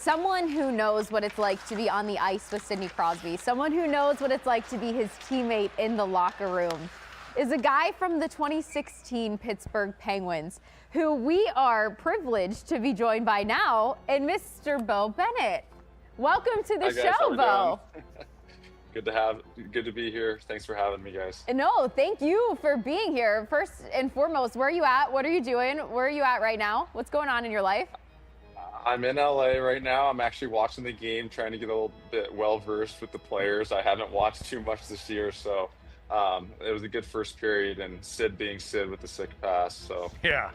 Someone who knows what it's like to be on the ice with Sidney Crosby, someone who knows what it's like to be his teammate in the locker room, is a guy from the 2016 Pittsburgh Penguins, who we are privileged to be joined by now, and Mr. Beau Bennett. Welcome to the show, Beau. Good to be here. Thanks for having me, guys. No, thank you for being here. First and foremost, where are you at? What are you doing? Where are you at right now? What's going on in your life? I'm in LA right now. I'm actually watching the game, trying to get a little bit well-versed with the players. I haven't watched too much this year, so it was a good first period, and Sid being Sid with the sick pass. So yeah.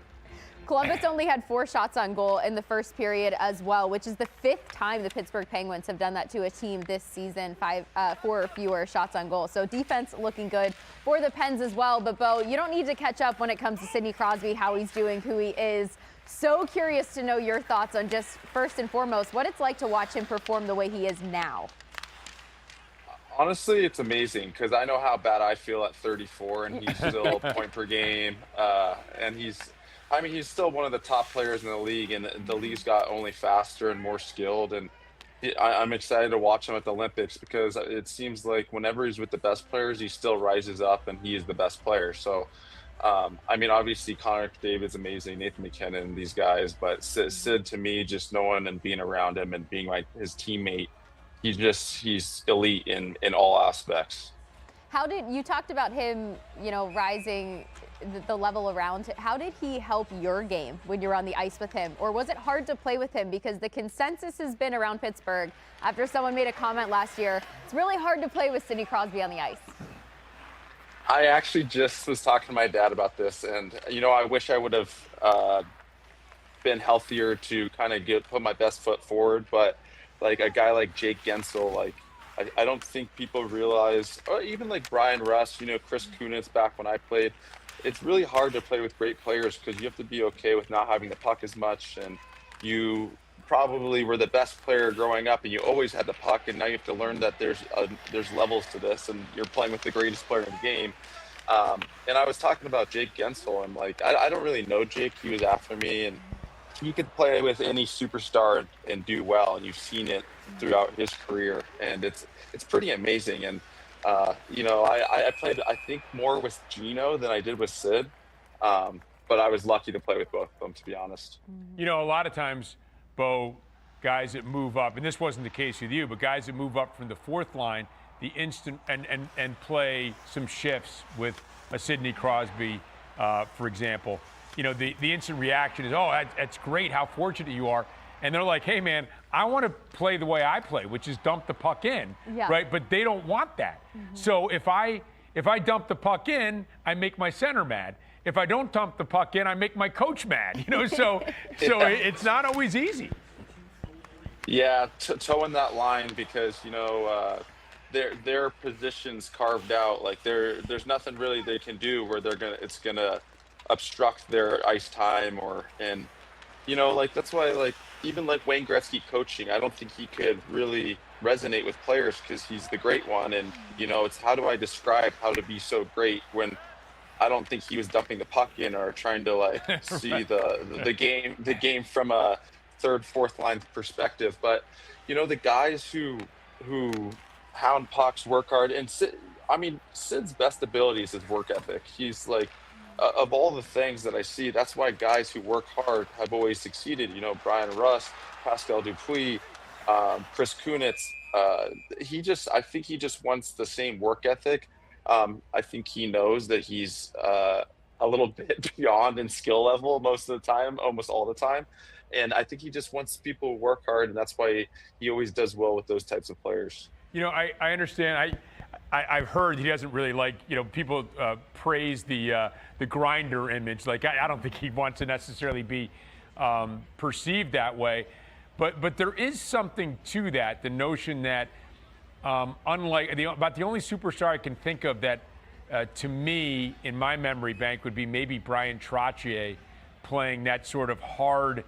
Columbus only had 4 shots on goal in the first period as well, which is the 5th time the Pittsburgh Penguins have done that to a team this season, 4 or fewer shots on goal. So defense looking good for the Pens as well. But Beau, you don't need to catch up when it comes to Sidney Crosby, how he's doing, who he is. So curious to know your thoughts on just first and foremost, what it's like to watch him perform the way he is now. honestly, it's amazing because I know how bad I feel at 34, and he's still a point per game, and he's still one of the top players in the league, and the league's got only faster and more skilled. And I'm excited to watch him at the Olympics because it seems like whenever he's with the best players, he still rises up and he is the best player. So, obviously Connor David's amazing, Nathan McKinnon, these guys, but Sid to me, just knowing and being around him and being like his teammate, he's elite in all aspects. How did you talked about him, rising the level around? How did he help your game when you were on the ice with him? Or was it hard to play with him? Because the consensus has been around Pittsburgh, after someone made a comment last year, it's really hard to play with Sidney Crosby on the ice. I actually just was talking to my dad about this, and I wish I would have been healthier to kind of put my best foot forward. But like a guy like Jake Gensel, I don't think people realize, or even like Brian Rust, Chris Kunitz back when I played. It's really hard to play with great players because you have to be okay with not having the puck as much, and you probably were the best player growing up and you always had the puck, and now you have to learn that there's levels to this, and you're playing with the greatest player in the game. And I was talking about Jake Gensel, and I don't really know Jake. He was after me, and he could play with any superstar and do well, and you've seen it throughout his career, and it's pretty amazing. And I played, I think, more with Gino than I did with Sid, but I was lucky to play with both of them, to be honest. A lot of times, Beau, guys that move up, and this wasn't the case with you, but guys that move up from the fourth line, the instant and play some shifts with a Sidney Crosby, for example. The instant reaction is, oh, that's great, how fortunate you are. And they're like, hey, man, I want to play the way I play, which is dump the puck in, right? But they don't want that. Mm-hmm. So if I dump the puck in, I make my center mad. If I don't dump the puck in, I make my coach mad. So it's not always easy. Yeah, towing that line because their positions carved out. Like there's nothing really they can do where it's gonna obstruct their ice time that's why even Wayne Gretzky coaching, I don't think he could really resonate with players because he's the great one. And, it's how do I describe how to be so great when I don't think he was dumping the puck in or trying to see the game from a third, fourth line perspective. But, the guys who hound pucks, work hard, and Sid's best ability is his work ethic. He's of all the things that I see, that's why guys who work hard have always succeeded. Brian Rust, Pascal Dupuis, Chris Kunitz. I think he just wants the same work ethic. I think he knows that he's a little bit beyond in skill level most of the time, almost all the time. And I think he just wants people to work hard, and that's why he always does well with those types of players. I understand. I've heard he doesn't really people praise the grinder image. I don't think he wants to necessarily be perceived that way, but there is something to that. The notion that about the only superstar I can think of that to me in my memory bank would be maybe Brian Trottier, playing that sort of hard,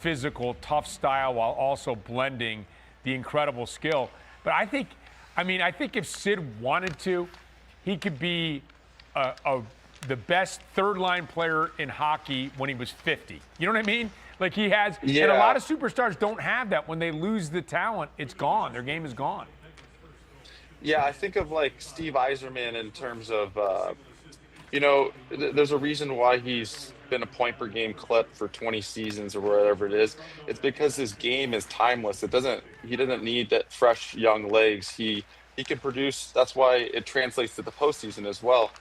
physical, tough style while also blending the incredible skill. But I think if Sid wanted to, he could be a the best third-line player in hockey when he was 50. You know what I mean? Like he has, and a lot of superstars don't have that. When they lose the talent, it's gone. Their game is gone. Yeah, I think of like Steve Yzerman in terms of, there's a reason why he's been a point per game clip for 20 seasons or whatever it is. It's because his game is timeless. He doesn't need that fresh young legs. He can produce. That's why it translates to the postseason as well.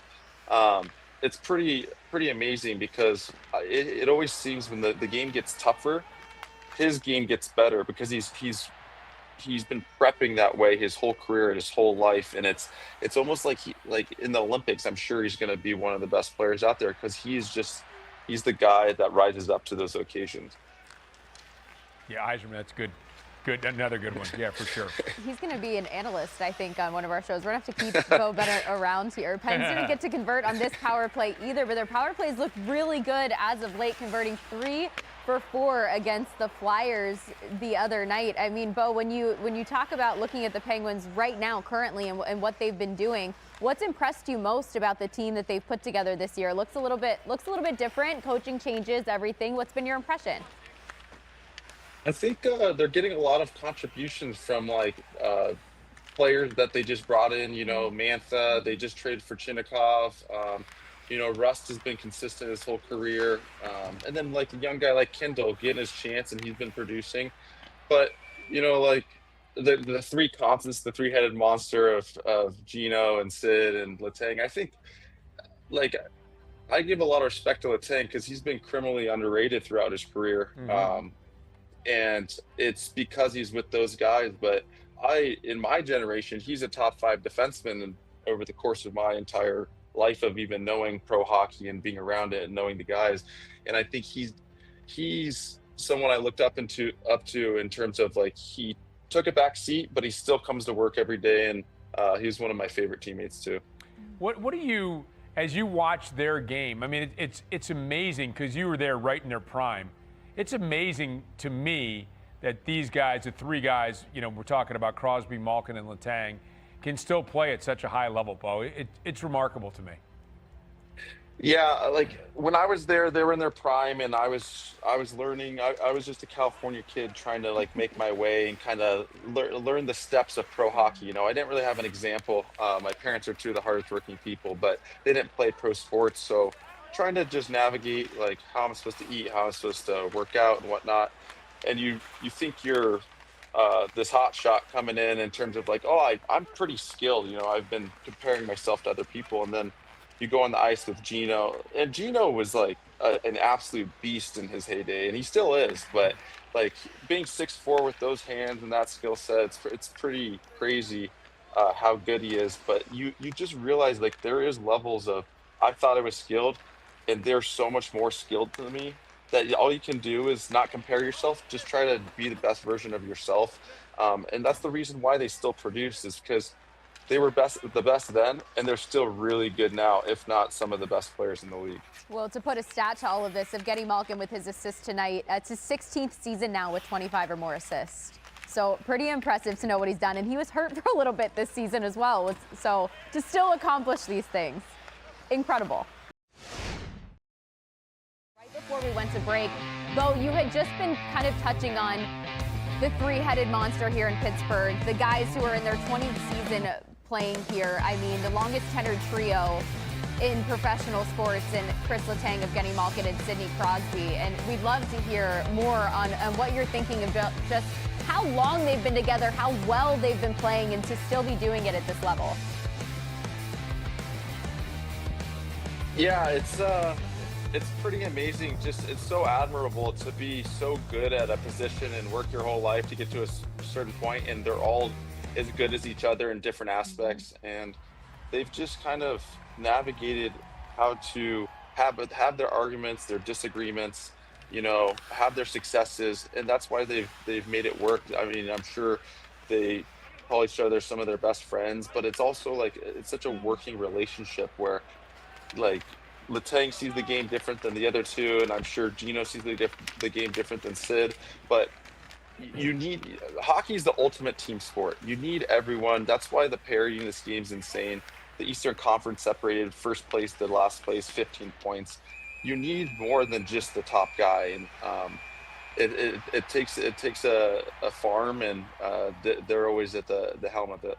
It's pretty amazing because it always seems when the game gets tougher, his game gets better because he's been prepping that way his whole career and his whole life, and it's almost like like in the Olympics, I'm sure he's going to be one of the best players out there because he's the guy that rises up to those occasions. Yeah, Yzerman, that's good. Good, another good one. Yeah, for sure. He's going to be an analyst, I think, on one of our shows. We're going to have to keep Beau Bennett around here. Pens didn't get to convert on this power play either, but their power plays look really good as of late, converting 3 for 4 against the Flyers the other night. I mean, Beau, when you talk about looking at the Penguins right now, currently, and what they've been doing, what's impressed you most about the team that they've put together this year? Looks a little bit different. Coaching changes, everything. What's been your impression? I think they're getting a lot of contributions from players that they just brought in. Mantha, they just traded for Chinnikov. Rust has been consistent his whole career. And then like a young guy like Kindle getting his chance and he's been producing. But, the three constants, the three-headed monster of Gino and Sid and Letang, I think I give a lot of respect to Letang because he's been criminally underrated throughout his career. Mm-hmm. And it's because he's with those guys. But in my generation, he's a top 5 defenseman, and over the course of my entire life of even knowing pro hockey and being around it and knowing the guys. And I think he's someone I looked up to in terms of he took a back seat, but he still comes to work every day. And he's one of my favorite teammates too. What do you, as you watch their game, I mean, it's amazing because you were there right in their prime. It's amazing to me that these guys, the 3 guys, we're talking about Crosby, Malkin, and Letang, can still play at such a high level, Beau. It's remarkable to me. Yeah, when I was there, they were in their prime, and I was learning. I was just a California kid trying to make my way and kind of learn the steps of pro hockey. I didn't really have an example. My parents are 2 of the hardest working people, but they didn't play pro sports, so trying to just navigate how I'm supposed to eat, how I'm supposed to work out and whatnot. And you think you're this hot shot coming in terms of I'm pretty skilled. I've been comparing myself to other people, and then you go on the ice with Gino, and Gino was an absolute beast in his heyday, and he still is. But being 6'4" with those hands and that skill set, it's pretty crazy how good he is. But you just realize there is levels of, I thought I was skilled, and they're so much more skilled than me that all you can do is not compare yourself, just try to be the best version of yourself. And that's the reason why they still produce, is because they were the best then, and they're still really good now, if not some of the best players in the league. Well, to put a stat to all of this, Evgeni Malkin with his assist tonight, it's his 16th season now with 25 or more assists. So pretty impressive to know what he's done. And he was hurt for a little bit this season as well. So to still accomplish these things, incredible. Before we went to break, Beau, you had just been kind of touching on the 3-headed monster here in Pittsburgh, the guys who are in their 20th season playing here. I mean, the longest tenured trio in professional sports, and Kris Letang, Evgeni Malkin, and Sidney Crosby. And we'd love to hear more on what you're thinking about just how long they've been together, how well they've been playing, and to still be doing it at this level. Yeah, it's pretty amazing. It's so admirable to be so good at a position and work your whole life to get to a certain point, and they're all as good as each other in different aspects. And they've just kind of navigated how to have their arguments, their disagreements, have their successes, and that's why they've made it work. I mean, I'm sure they call each other some of their best friends, but it's also it's such a working relationship where Letang sees the game different than the other 2, and I'm sure Gino sees the game different than Sid. But hockey's the ultimate team sport. You need everyone. That's why the parity in this game's insane. the Eastern Conference separated first place to last place, 15 points. You need more than just the top guy, and it takes a farm, and they're always at the helm of it.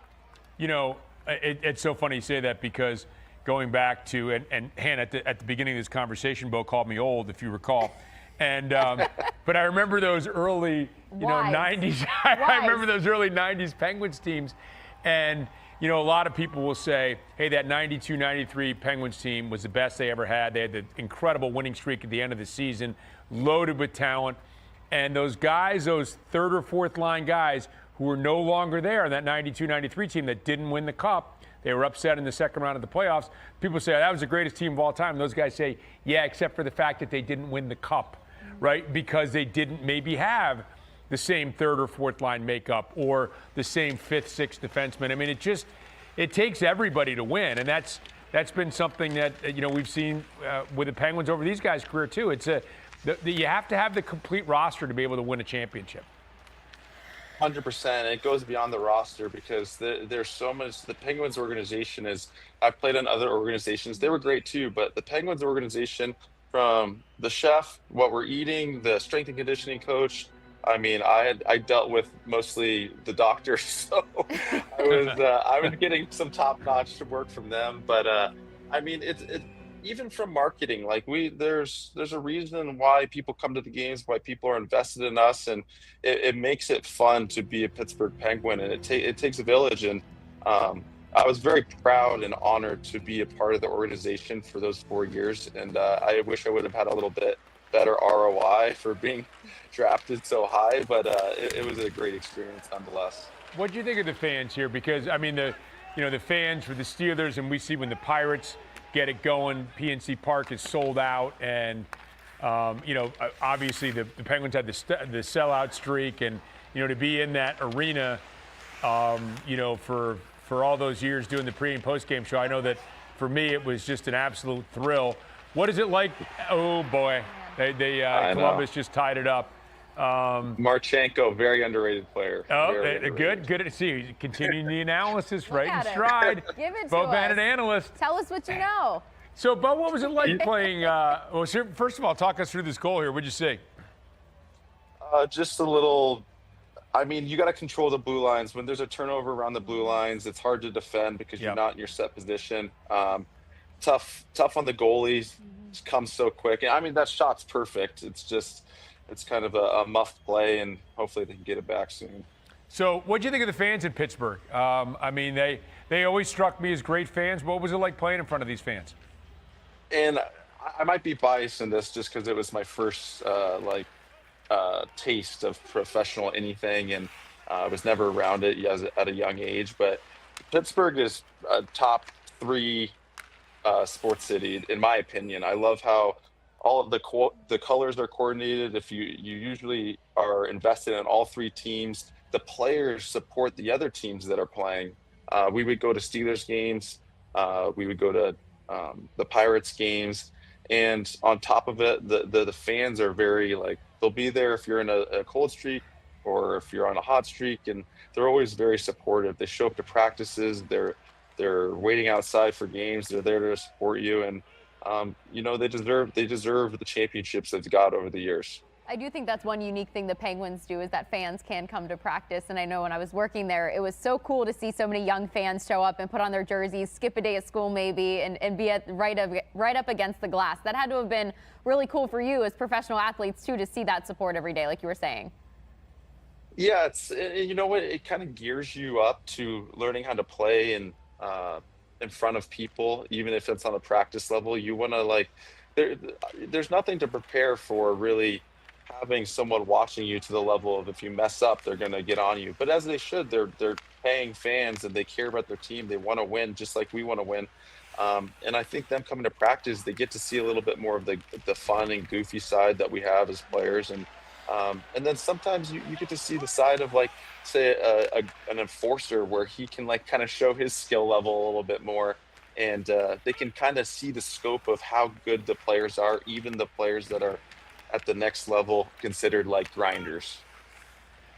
You know, it's so funny you say that, because going back to, and Hannah, at the beginning of this conversation, Beau called me old, if you recall. And but I remember those early, 90s. I remember those early 90s Penguins teams. And, a lot of people will say, hey, that 92-93 Penguins team was the best they ever had. They had the incredible winning streak at the end of the season, loaded with talent. And those guys, those third or fourth line guys who were no longer there in that 92-93 team that didn't win the Cup, they were upset in the second round of the playoffs. People say, that was the greatest team of all time. And those guys say, yeah, except for the fact that they didn't win the Cup, right? Because they didn't maybe have the same third or fourth line makeup or the same fifth, sixth defenseman. I mean, it takes everybody to win. And that's been something that, we've seen with the Penguins over these guys' career too. You have to have the complete roster to be able to win a championship. 100%. It goes beyond the roster, because there's so much. The Penguins organization I've played in other organizations. They were great too, but the Penguins organization, from the chef, what we're eating, the strength and conditioning coach. I mean, I dealt with mostly the doctors, so I was getting some top-notch work from them. But I mean, it even from marketing, like there's a reason why people come to the games, why people are invested in us, and it makes it fun to be a Pittsburgh Penguin, and it takes a village. And I was very proud and honored to be a part of the organization for those 4 years, and I wish I would have had a little bit better ROI for being drafted so high, but it was a great experience nonetheless. What do you think of the fans here? Because I mean, the fans for the Steelers, and we see when the Pirates get it going, PNC Park is sold out, and obviously the Penguins had the sellout streak, and to be in that arena, for all those years doing the pre and post game show, I know that for me it was just an absolute thrill. What is it like? Oh boy, Columbus just tied it up. Marchenko, very underrated player. Oh, good to see. Continuing the analysis, right in stride. Give it to Beau us. Bennett, analyst. Tell us what you know. So, Beau, what was it like playing? Well, first of all, talk us through this goal here. What'd you see? Just a little. I mean, you got to control the blue lines. When there's a turnover around the blue lines, it's hard to defend because you're not in your set position. Tough on the goalies. Just comes so quick. And I mean, that shot's perfect. It's kind of a muffed play, and hopefully they can get it back soon. So what do you think of the fans in Pittsburgh? I mean, they always struck me as great fans. What was it like playing in front of these fans? And I might be biased in this just because it was my first taste of professional anything, and I was never around it at a young age. But Pittsburgh is a top 3 sports city, in my opinion. I love how all of the colors are coordinated. If you usually are invested in all 3 teams, the players support the other teams that are playing. We would go to Steelers games. We would go to the Pirates games. And on top of it, the fans are very, they'll be there if you're in a cold streak or if you're on a hot streak, and they're always very supportive. They show up to practices. They're waiting outside for games. They're there to support you, and they deserve the championships they've got over the years. I do think that's one unique thing the Penguins do, is that fans can come to practice. And I know when I was working there, it was so cool to see so many young fans show up and put on their jerseys, skip a day at school maybe, and be right up against the glass. That had to have been really cool for you as professional athletes too, to see that support every day, like you were saying. Yeah, it kind of gears you up to learning how to play in front of people, even if it's on a practice level. You want to there's nothing to prepare for really having someone watching you to the level of, if you mess up, they're going to get on you. But as they should, they're paying fans and they care about their team. They want to win just like we want to win. And I think them coming to practice, they get to see a little bit more of the fun and goofy side that we have as players. And then sometimes you get to see the side of, say, an enforcer, where he can kind of show his skill level a little bit more. And they can kind of see the scope of how good the players are, even the players that are at the next level considered grinders.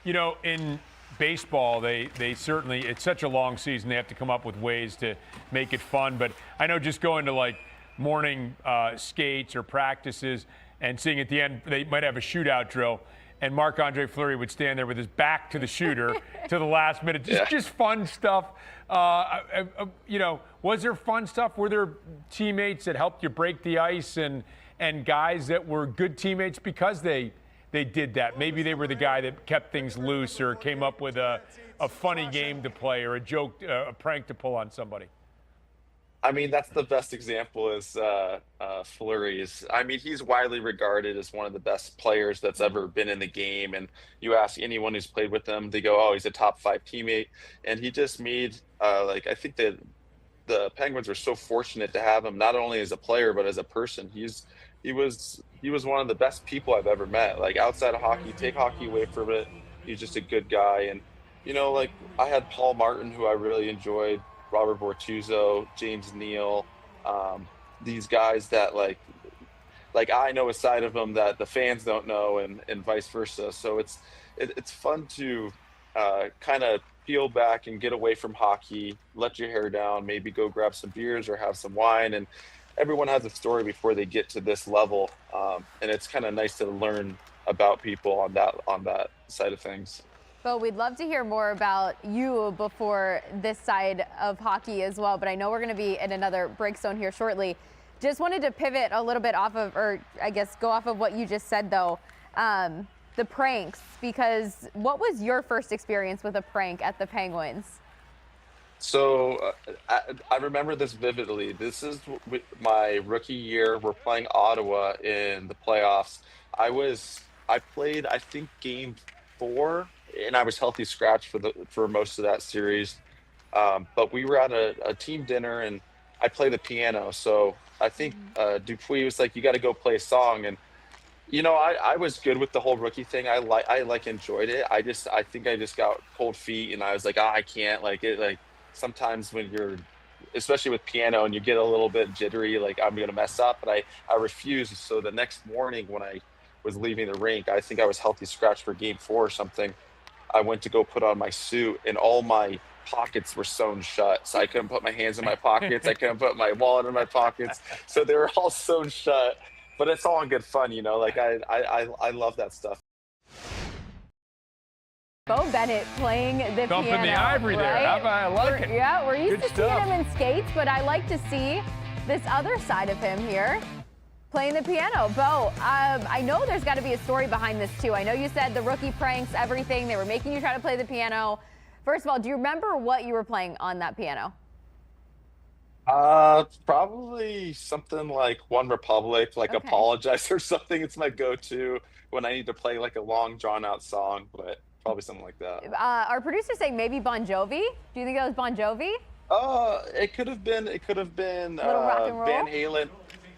In baseball, they certainly, it's such a long season, they have to come up with ways to make it fun. But I know just going to like morning skates or practices and seeing at the end they might have a shootout drill, and Marc-Andre Fleury would stand there with his back to the shooter to the last minute. Just fun stuff. Was there fun stuff? Were there teammates that helped you break the ice and guys that were good teammates because they did that? Maybe they were the guy that kept things loose or came up with a funny game to play or a joke, a prank to pull on somebody. I mean, that's the best example is Fleury's. I mean, he's widely regarded as one of the best players that's ever been in the game. And you ask anyone who's played with him, they go, oh, he's a top 5 teammate. And he just made, I think that the Penguins are so fortunate to have him, not only as a player, but as a person. He was one of the best people I've ever met. Like, outside of hockey, take hockey away from it, he's just a good guy. And, I had Paul Martin, who I really enjoyed, Robert Bortuzzo, James Neal, these guys that like I know a side of them that the fans don't know, and vice versa. So it's fun to kind of peel back and get away from hockey, let your hair down, maybe go grab some beers or have some wine. And everyone has a story before they get to this level, and it's kind of nice to learn about people on that side of things. Beau, we'd love to hear more about you before this side of hockey as well, but I know we're going to be in another break zone here shortly. Just wanted to pivot a little bit off of, or I guess go off of what you just said, though, the pranks, because what was your first experience with a prank at the Penguins? So I remember this vividly. This is my rookie year. We're playing Ottawa in the playoffs. I played, I think, game 4. And I was healthy scratch for most of that series. But we were at a team dinner, and I play the piano. So I think Dupuis was like, you got to go play a song. And, I was good with the whole rookie thing. I enjoyed it. I think I just got cold feet, and I was like, I can't. Sometimes when you're, especially with piano, and you get a little bit jittery, like I'm going to mess up. But I refused. So the next morning when I was leaving the rink, I think I was healthy scratch for game 4 or something. I went to go put on my suit, and all my pockets were sewn shut. So I couldn't put my hands in my pockets. I couldn't put my wallet in my pockets. So they were all sewn shut. But it's all in good fun, I love that stuff. Beau Bennett playing the Dumping piano. the ivory there. Right? How about I like it? Yeah, we're used Good to stuff. seeing him in skates, but I like to see this other side of him here. Playing the piano. Beau, I know there's got to be a story behind this too. I know you said the rookie pranks, everything. They were making you try to play the piano. First of all, do you remember what you were playing on that piano? Probably something like One Republic, like Okay. Apologize or something. It's my go-to when I need to play like a long drawn-out song, but probably something like that. Our producer's saying maybe Bon Jovi. Do you think that was Bon Jovi? It could have been Little rock and roll? Van Halen.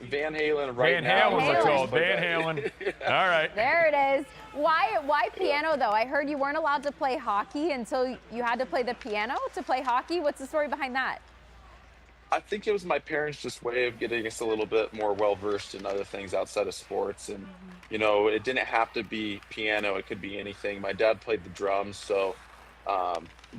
Van Halen right Van now. Halen, we're told. Van Halen. All right. There it is. Why piano, though? I heard you weren't allowed to play hockey until you had to play the piano to play hockey. What's the story behind that? I think it was my parents' just way of getting us a little bit more well-versed in other things outside of sports. And, it didn't have to be piano. It could be anything. My dad played the drums. So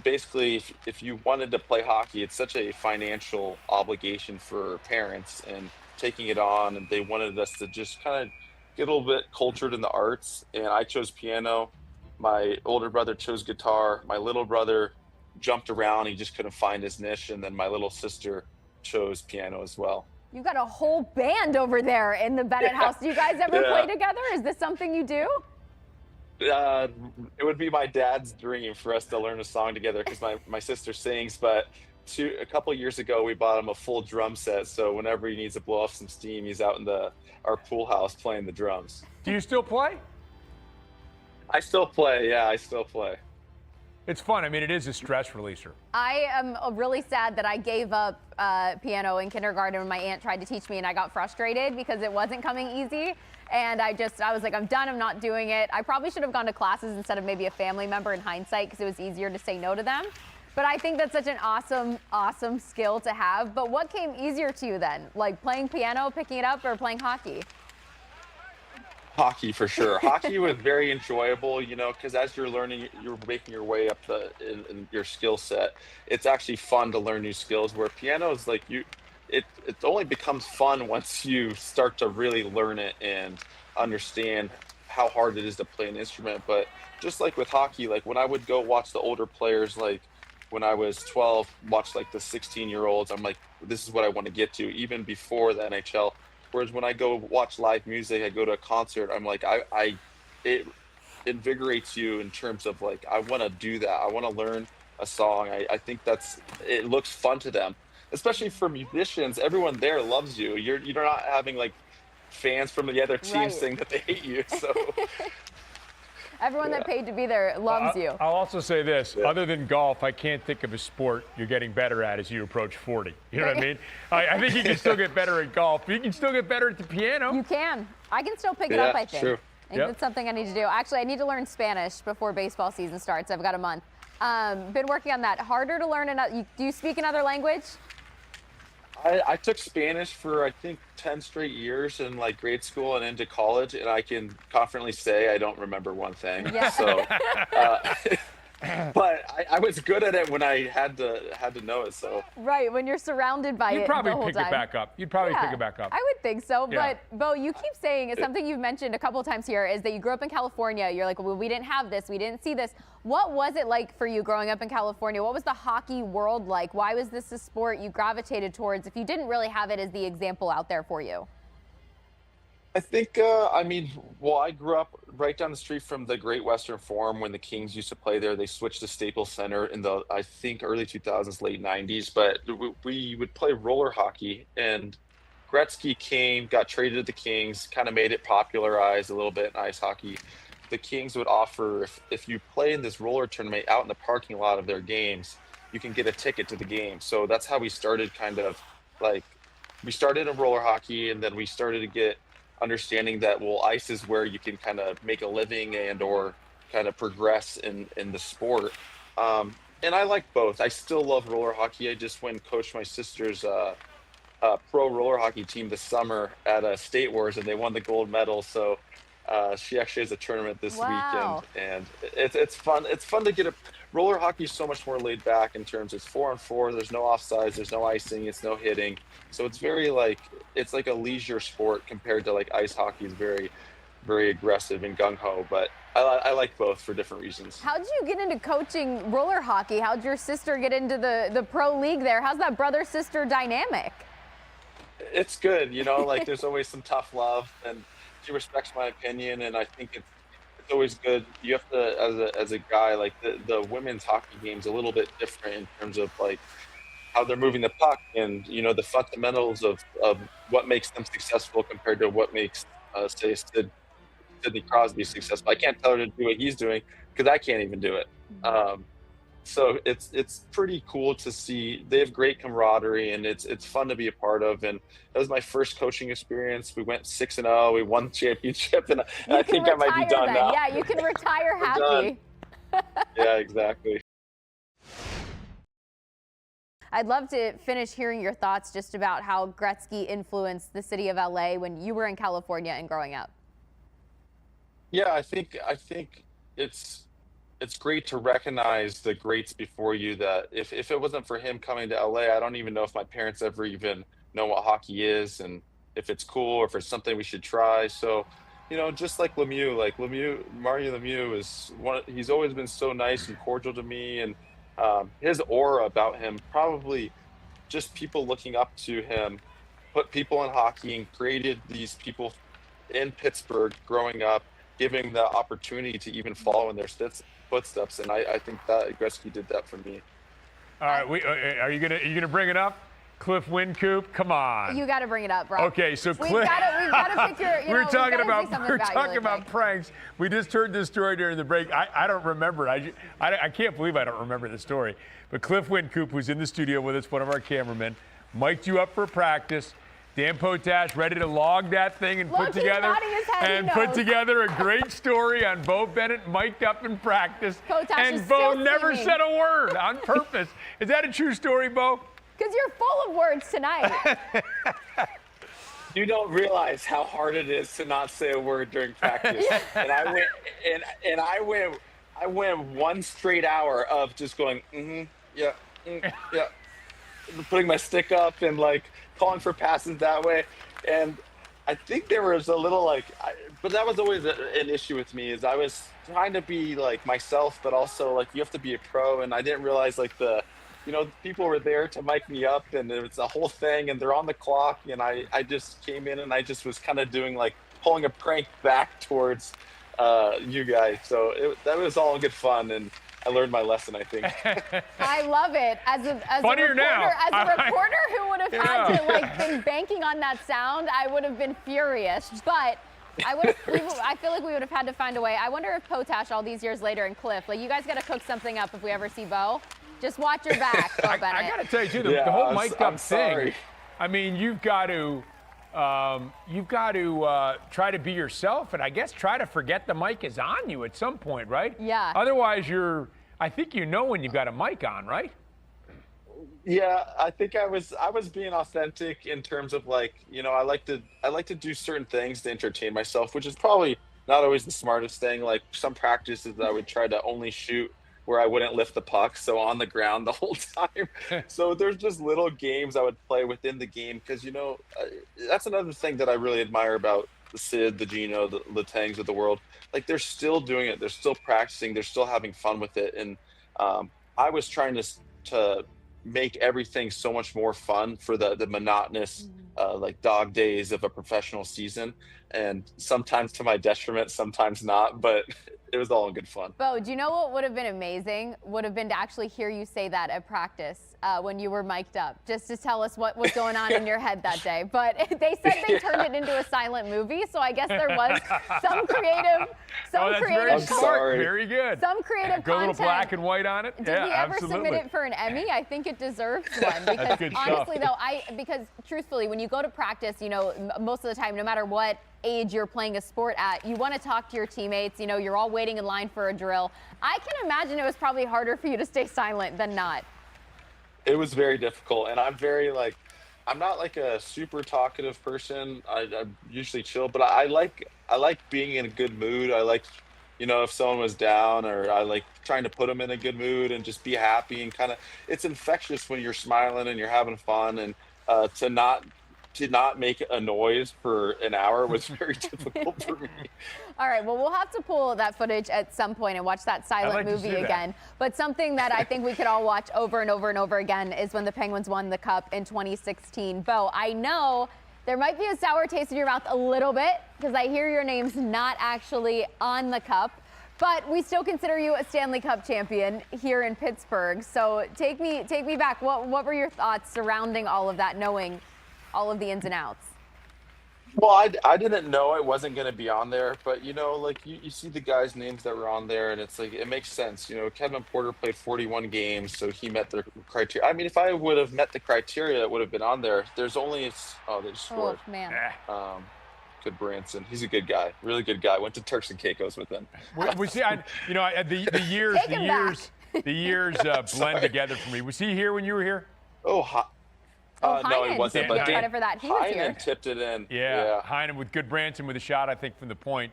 basically, if you wanted to play hockey, it's such a financial obligation for parents. And taking it on, and they wanted us to just kind of get a little bit cultured in the arts, and I chose piano. My older brother chose guitar. My little brother jumped around, he just couldn't find his niche, and then my little sister chose piano as well. You got a whole band over there in the Bennett house. Do you guys ever play together? Is this something you do? It would be my dad's dream for us to learn a song together, because my sister sings, but a couple of years ago, we bought him a full drum set. So whenever he needs to blow off some steam, he's out in our pool house playing the drums. Do you still play? I still play. Yeah, I still play. It's fun. I mean, it is a stress releaser. I am really sad that I gave up piano in kindergarten when my aunt tried to teach me, and I got frustrated because it wasn't coming easy. And I was like, I'm done. I'm not doing it. I probably should have gone to classes instead of maybe a family member in hindsight, because it was easier to say no to them. But I think that's such an awesome skill to have. But what came easier to you then? Like playing piano, picking it up, or playing hockey? Hockey for sure. Hockey was very enjoyable, because as you're learning, you're making your way up in your skill set. It's actually fun to learn new skills. Where piano is like it only becomes fun once you start to really learn it and understand how hard it is to play an instrument. But just like with hockey, like when I would go watch the older players, like when I was 12, watch like the 16-year-olds, I'm like, this is what I want to get to, even before the NHL. Whereas when I go watch live music, I go to a concert, I'm like, it invigorates you in terms of like, I want to do that. I want to learn a song. I think it looks fun to them, especially for musicians. Everyone there loves you. You're not having like fans from the other teams saying that they hate you. So everyone that paid to be there loves you. I'll also say this. Yeah. Other than golf, I can't think of a sport you're getting better at as you approach 40. You know what I mean? I think you can still get better at golf. You can still get better at the piano. You can. I can still pick it up, I think. True. I think that's something I need to do. Actually, I need to learn Spanish before baseball season starts. I've got a month. Been working on that. Harder to learn another. Do you speak another language? I took Spanish for, I think, 10 straight years in like grade school and into college, and I can confidently say I don't remember one thing. Yeah. So, but I was good at it when I had to know it. So right, when you're surrounded by it the whole time. You'd probably pick it back up. You'd probably pick it back up. I would think so. Yeah. But Beau, you keep saying something you've mentioned a couple times here is that you grew up in California. You're like, well, we didn't have this, we didn't see this. What was it like for you growing up in California? What was the hockey world like? Why was this a sport you gravitated towards if you didn't really have it as the example out there for you? I think, I grew up right down the street from the Great Western Forum when the Kings used to play there. They switched to Staples Center in the, I think, early 2000s, late 90s. But we would play roller hockey, and Gretzky came, got traded to the Kings, kind of made it popularized a little bit in ice hockey. The Kings would offer, if you play in this roller tournament out in the parking lot of their games, you can get a ticket to the game. So that's how we started we started in roller hockey, and then we started to get understanding that, well, ice is where you can kind of make a living and or kind of progress in the sport. And I like both. I still love roller hockey. I just went and coached my sister's pro roller hockey team this summer at State Wars, and they won the gold medal. So she actually has a tournament this weekend, and it's fun. It's fun to get roller hockey is so much more laid back in terms it's 4-on-4. There's no offsides. There's no icing. It's no hitting. So it's very it's like a leisure sport compared to like ice hockey is very, very aggressive and gung ho. But I like both for different reasons. How did you get into coaching roller hockey? How did your sister get into the pro league there? How's that brother-sister dynamic? It's good. There's always some tough love, and she respects my opinion, and I think it's always good. You have to, as a guy, like the women's hockey game's a little bit different in terms of like how they're moving the puck and the fundamentals of what makes them successful compared to what makes say Sidney Crosby successful. I can't tell her to do what he's doing because I can't even do it. So it's pretty cool to see. They have great camaraderie, and it's fun to be a part of. And that was my first coaching experience. We went 6-0. We won the championship, and I think I might be done now. Yeah, you can retire happy. Yeah, exactly. I'd love to finish hearing your thoughts just about how Gretzky influenced the city of LA when you were in California and growing up. Yeah, I think it's great to recognize the greats before you. That if it wasn't for him coming to LA, I don't even know if my parents ever even know what hockey is and if it's cool or if it's something we should try. So, just like Mario Lemieux is he's always been so nice and cordial to me, and his aura about him, probably just people looking up to him, put people in hockey and created these people in Pittsburgh growing up, giving the opportunity to even follow in their footsteps. And I think that Gretzky did that for me. All right, are you gonna bring it up? Cliff Wynkoop, come on. You got to bring it up, bro. Okay, so Cliff. We've got to pick your. We're talking about pranks. We just heard this story during the break. I don't remember. I can't believe I don't remember the story. But Cliff Wynkoop, who's in the studio with us, one of our cameramen, mic'd you up for practice. Dan Potash ready to log that thing and put together a great story on Beau Bennett mic'd up in practice. And Beau never said a word on purpose. Is that a true story, Beau? Because you're full of words tonight. you don't realize how hard it is to not say a word during practice. And I went one straight hour of just going, yeah, yeah, putting my stick up and like calling for passes that way. And I think there was a little like, but that was always an issue with me, is I was trying to be like myself, but also like you have to be a pro. And I didn't realize like people were there to mic me up, and it was a whole thing, and they're on the clock. And I just came in and I just was kind of doing like pulling a prank back towards you guys. So that was all good fun, and I learned my lesson, I think. I love it. As a reporter who would have had to like been banking on that sound, I would have been furious. But I feel like we would have had to find a way. I wonder if Potash, all these years later, and Cliff, like, you guys got to cook something up if we ever see Beau. Just watch your back, Beau Bennett. I got to tell you, too, the whole mic'd up thing, I mean, you've got to try to be yourself, and I guess try to forget the mic is on you at some point, right? Yeah. Otherwise, I think you know when you've got a mic on, right? Yeah, I think I was being authentic in terms of like, I like to do certain things to entertain myself, which is probably not always the smartest thing. Like some practices I would try to only shoot where I wouldn't lift the puck, so on the ground the whole time. So there's just little games I would play within the game, because that's another thing that I really admire about the Sid, the Gino, the Letangs of the world. Like they're still doing it, they're still practicing, they're still having fun with it, and I was trying to make everything so much more fun for the monotonous like dog days of a professional season, and sometimes to my detriment, sometimes not, but it was all in good fun. Beau, do you know what would have been amazing? Would have been to actually hear you say that at practice when you were mic'd up, just to tell us what was going on in your head that day. But they said they turned it into a silent movie, so I guess there was some creative Very good. Some creative Go a little content. black and white on it. Did we ever submit it for an Emmy? I think it deserves one. Because honestly, though, because truthfully, when you go to practice, most of the time, no matter what age you're playing a sport at, you want to talk to your teammates. You're all waiting in line for a drill. I can imagine it was probably harder for you to stay silent than not. It was very difficult, and I'm not like a super talkative person. I'm usually chill, but I like being in a good mood. I like, if someone was down, or I like trying to put them in a good mood and just be happy, and it's infectious when you're smiling and you're having fun, and to not make a noise for an hour was very difficult for me. All right, well, we'll have to pull that footage at some point and watch that silent movie again. But something that I think we could all watch over and over and over again is when the Penguins won the Cup in 2016. Beau, I know there might be a sour taste in your mouth a little bit, because I hear your name's not actually on the Cup, but we still consider you a Stanley Cup champion here in Pittsburgh. So take me back. What were your thoughts surrounding all of that, knowing all of the ins and outs? Well, I didn't know I wasn't going to be on there, but like you see the guys' names that were on there, and it's like it makes sense. Kevin Porter played 41 games, so he met the criteria. I mean, if I would have met the criteria, it would have been on there. There's only they just scored. Oh man. Good Branson. He's a good guy, really good guy. Went to Turks and Caicos with him. The years blend together for me. Was he here when you were here? No, he wasn't. But credit for that. He was here. Heinen tipped it in. Yeah. Heinen with Good Branson with a shot, I think, from the point.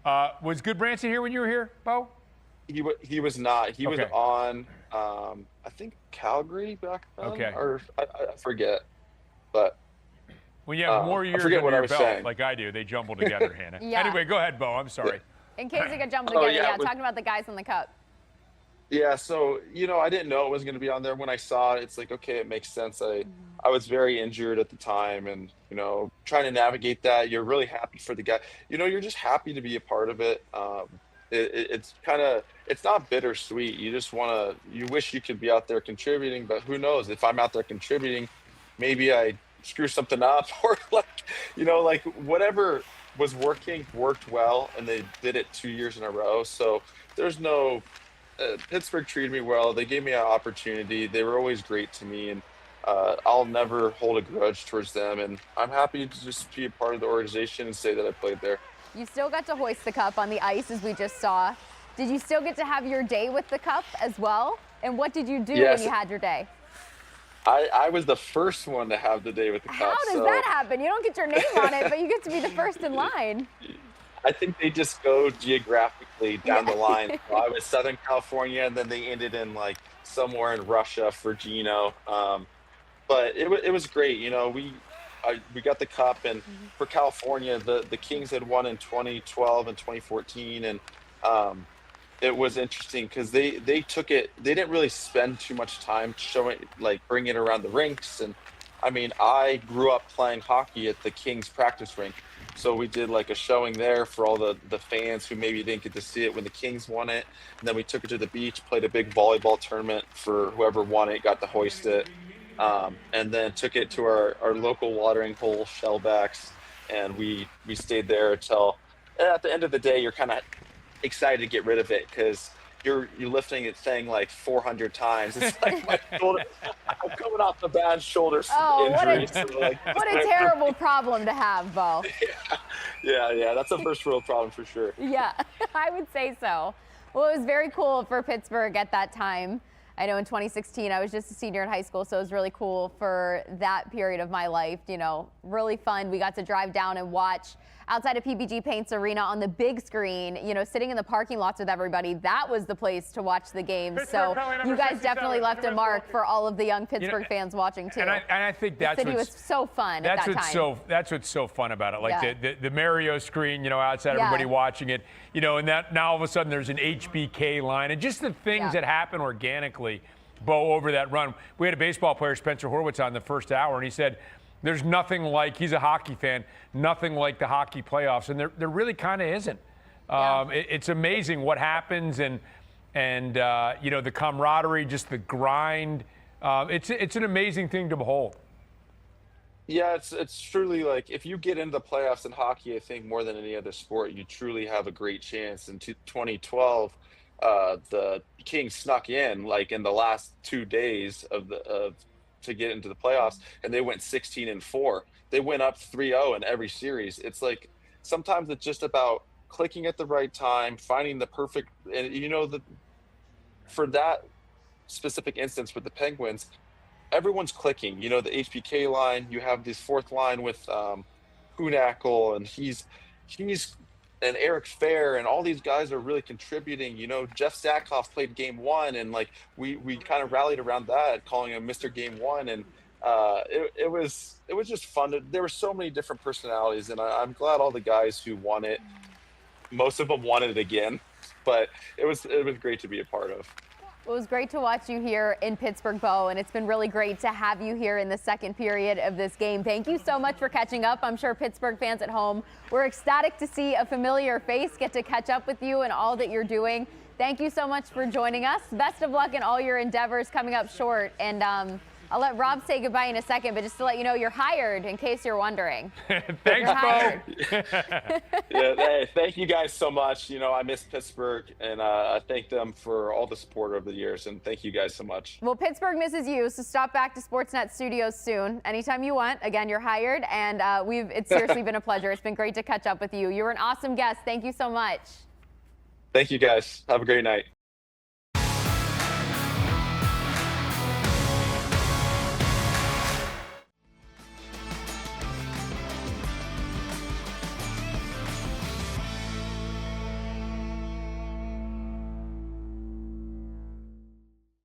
Was Good Branson here when you were here, Beau? He was not. He was on, I think, Calgary back then. Okay. Or I forget. But when you have more years under your belt, like I do, they jumble together, Hannah. Yeah. Anyway, go ahead, Beau. I'm sorry. In case they get jumbled together, talking about the guys in the Cup. Yeah, so, I didn't know it was going to be on there. When I saw it, it's like, okay, it makes sense. I was very injured at the time, and, trying to navigate that. You're really happy for the guy. You're just happy to be a part of it. It's not bittersweet. You just you wish you could be out there contributing, but who knows? If I'm out there contributing, maybe I screw something up, or like whatever was worked well, and they did it 2 years in a row. So there's no... Pittsburgh treated me well. They gave me an opportunity. They were always great to me, and I'll never hold a grudge towards them. And I'm happy to just be a part of the organization and say that I played there. You still got to hoist the Cup on the ice, as we just saw. Did you still get to have your day with the Cup as well? And what did you do when you had your day? I was the first one to have the day with the cup. How does that happen? You don't get your name on it, but you get to be the first in line. I think they just go geographically down the line. So I was Southern California, and then they ended in like somewhere in Russia for Gino. But it was great. You know, we got the cup, and for California, the Kings had won in 2012 and 2014, and it was interesting because they took it. They didn't really spend too much time showing, like, bringing it around the rinks. And I mean, I grew up playing hockey at the Kings practice rink, so we did like a showing there for all the fans who maybe didn't get to see it when the Kings won it. And then we took it to the beach, played a big volleyball tournament for whoever won it, got to hoist it. And then took it to our local watering hole, Shellbacks, and we stayed there until at the end of the day, you're kind of excited to get rid of it because you're lifting it thing like 400 times. It's like my shoulder. I'm coming off the bad shoulder injury. What a terrible problem to have, Beau. Yeah. That's a first world problem for sure. Yeah, I would say so. Well, it was very cool for Pittsburgh at that time. I know in 2016, I was just a senior in high school, so it was really cool for that period of my life. You know, really fun. We got to drive down and watch outside of PPG Paints Arena on the big screen, you know, sitting in the parking lots with everybody. That was the place to watch the game. So you guys definitely left a mark for all of the young Pittsburgh fans watching too. And I think that's the city was so fun at that time. That's what's so fun about it. Like the Mario screen, you know, outside everybody watching it, you know, and that now all of a sudden there's an HBK line and just the things that happen organically, Beau, over that run. We had a baseball player, Spencer Horwitz, on the first hour, and he said, there's nothing like, he's a hockey fan, nothing like the hockey playoffs. And there really kind of isn't. It's amazing what happens and you know, the camaraderie, just the grind. It's an amazing thing to behold. Yeah, it's truly like if you get into the playoffs in hockey, I think more than any other sport, you truly have a great chance. In 2012, the Kings snuck in like in the last 2 days to get into the playoffs, and they went 16-4. They went up 3-0 in every series. It's like sometimes it's just about clicking at the right time, finding the perfect, and you know, for that specific instance with the Penguins, everyone's clicking. You know, the HBK line, you have this fourth line with Hunackle, and he's and Eric Fair, and all these guys are really contributing. You know, Jeff Sackhoff played Game 1, and like we kind of rallied around that, calling him Mr. Game 1, and it was just fun. There were so many different personalities, and I'm glad all the guys who won it, most of them won it again, but it was great to be a part of. It was great to watch you here in Pittsburgh, Beau, and it's been really great to have you here in the second period of this game. Thank you so much for catching up. I'm sure Pittsburgh fans at home were ecstatic to see a familiar face get to catch up with you and all that you're doing. Thank you so much for joining us. Best of luck in all your endeavors coming up short. And I'll let Rob say goodbye in a second, but just to let you know, you're hired in case you're wondering. Thanks, Beau. Hey, thank you guys so much. You know, I miss Pittsburgh, and I thank them for all the support over the years, and thank you guys so much. Well, Pittsburgh misses you, so stop back to SportsNet Studios soon. Anytime you want. Again, you're hired, and it's seriously been a pleasure. It's been great to catch up with you. You're an awesome guest. Thank you so much. Thank you, guys. Have a great night.